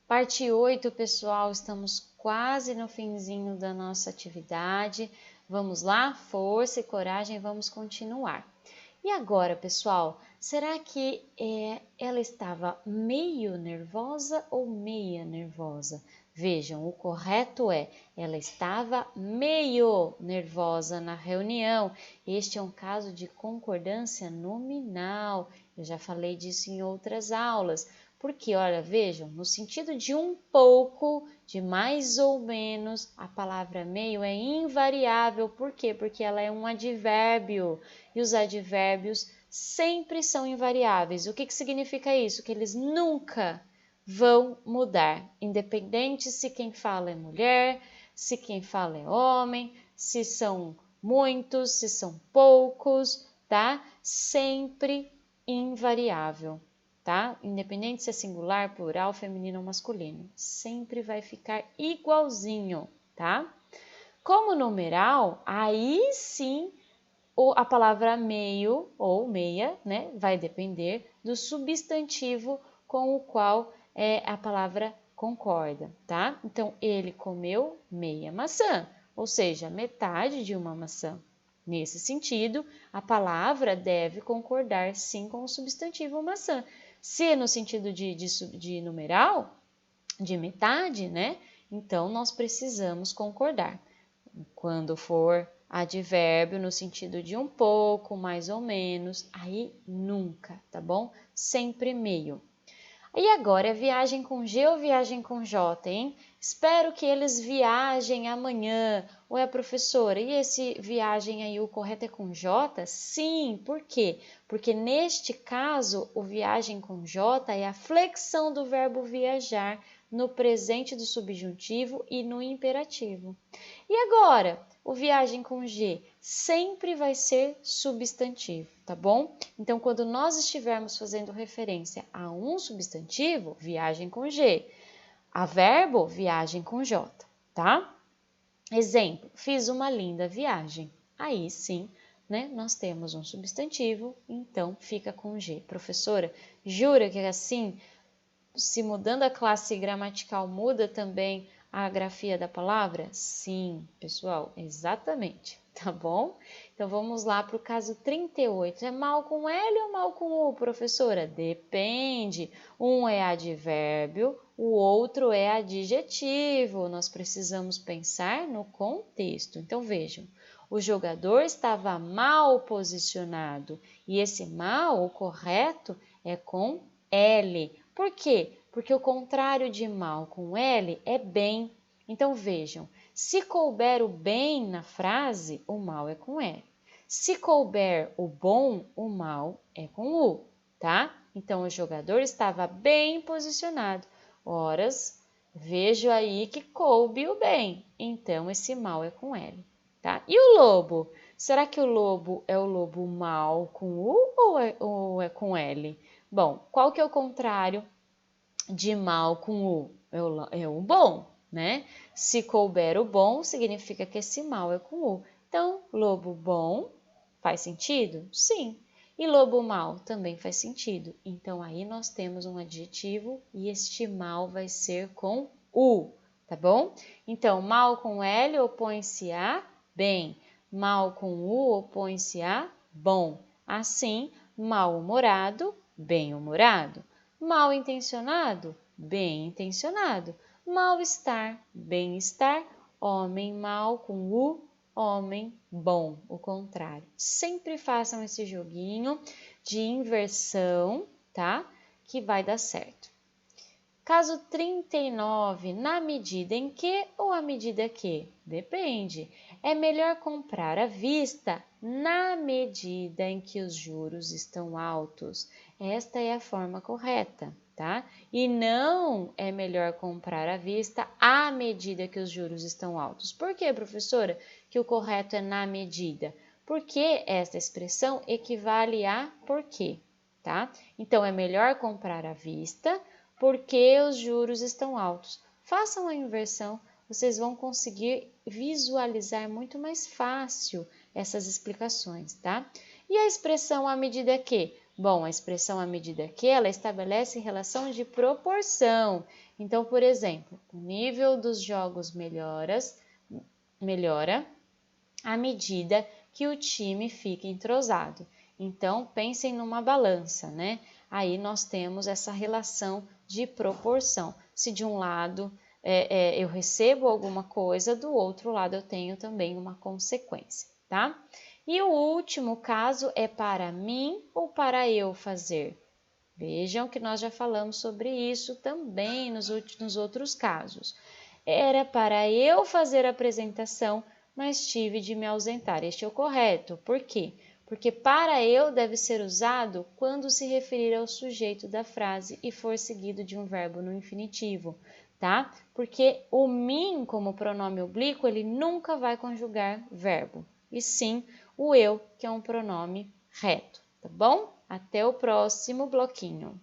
Parte 8, pessoal, estamos quase no finzinho da nossa atividade. Vamos lá? Força e coragem, vamos continuar. E agora, pessoal, será que ela estava meio nervosa ou meia nervosa? Vejam, o correto é, ela estava meio nervosa na reunião. Este é um caso de concordância nominal. Eu já falei disso em outras aulas. Porque, olha, vejam, no sentido de um pouco, de mais ou menos, a palavra meio é invariável. Por quê? Porque ela é um advérbio. E os advérbios sempre são invariáveis. O que significa isso? Que eles nunca vão mudar, independente se quem fala é mulher, se quem fala é homem, se são muitos, se são poucos, tá? Sempre invariável, tá? Independente se é singular, plural, feminino ou masculino, sempre vai ficar igualzinho, tá? Como numeral, aí sim a palavra meio ou meia, né, vai depender do substantivo com o qual a palavra concorda, tá? Então, ele comeu meia maçã, ou seja, metade de uma maçã. Nesse sentido, a palavra deve concordar sim com o substantivo maçã. Se no sentido de numeral, de metade, né? Então, nós precisamos concordar. Quando for advérbio no sentido de um pouco, mais ou menos, aí nunca, tá bom? Sempre meio. E agora é viagem com G ou viagem com J, hein? Espero que eles viajem amanhã. Ou é a professora? E esse viagem aí, o correto é com J? Sim, por quê? Porque neste caso, o viagem com J é a flexão do verbo viajar no presente do subjuntivo e no imperativo. E agora, o viagem com G sempre vai ser substantivo, tá bom? Então, quando nós estivermos fazendo referência a um substantivo, viagem com G. A verbo, viagem com J, tá? Exemplo, fiz uma linda viagem. Aí sim, né, nós temos um substantivo, então fica com G. Professora, jura que assim, se mudando a classe gramatical, muda também a grafia da palavra? Sim, pessoal, exatamente, tá bom? Então, vamos lá para o caso 38. É mal com L ou mal com U, professora? Depende. Um é advérbio, o outro é adjetivo. Nós precisamos pensar no contexto. Então, vejam, o jogador estava mal posicionado e esse mal, o correto, é com L. Por quê? Porque o contrário de mal com L é bem. Então, vejam, se couber o bem na frase, o mal é com L. Se couber o bom, o mal é com U, tá? Então, o jogador estava bem posicionado. Horas, vejo aí que coube o bem. Então, esse mal é com L, tá? E o lobo? Será que o lobo é o lobo mal com U ou é com L? Bom, qual que é o contrário de mal com U? É o bom, né? Se couber o bom, significa que esse mal é com U. Então, lobo bom faz sentido? Sim. E lobo mal também faz sentido. Então, aí nós temos um adjetivo e este mal vai ser com U, tá bom? Então, mal com L opõe-se a bem. Mal com U opõe-se a bom. Assim, mal-humorado, bem-humorado. Mal intencionado, bem intencionado. Mal-estar, bem-estar. Homem mal com U, homem bom, o contrário. Sempre façam esse joguinho de inversão, tá? Que vai dar certo. Caso 39, na medida em que ou à medida que? Depende. É melhor comprar à vista na medida em que os juros estão altos. Esta é a forma correta, tá? E não é melhor comprar à vista à medida que os juros estão altos. Por quê, professora, que o correto é na medida? Porque esta expressão equivale a por quê, tá? Então, é melhor comprar à vista porque os juros estão altos. Façam a inversão, vocês vão conseguir visualizar muito mais fácil essas explicações, tá? E a expressão à medida que? Bom, a expressão à medida que ela estabelece relação de proporção. Então, por exemplo, o nível dos jogos melhora à medida que o time fica entrosado. Então, pensem numa balança, né? Aí nós temos essa relação de proporção. Se de um lado eu recebo alguma coisa, do outro lado eu tenho também uma consequência, tá? E o último caso é para mim ou para eu fazer. Vejam que nós já falamos sobre isso também nos outros casos. Era para eu fazer a apresentação, mas tive de me ausentar. Este é o correto. Por quê? Porque para eu deve ser usado quando se referir ao sujeito da frase e for seguido de um verbo no infinitivo, tá? Porque o mim, como pronome oblíquo, ele nunca vai conjugar verbo, e sim o eu, que é um pronome reto, tá bom? Até o próximo bloquinho.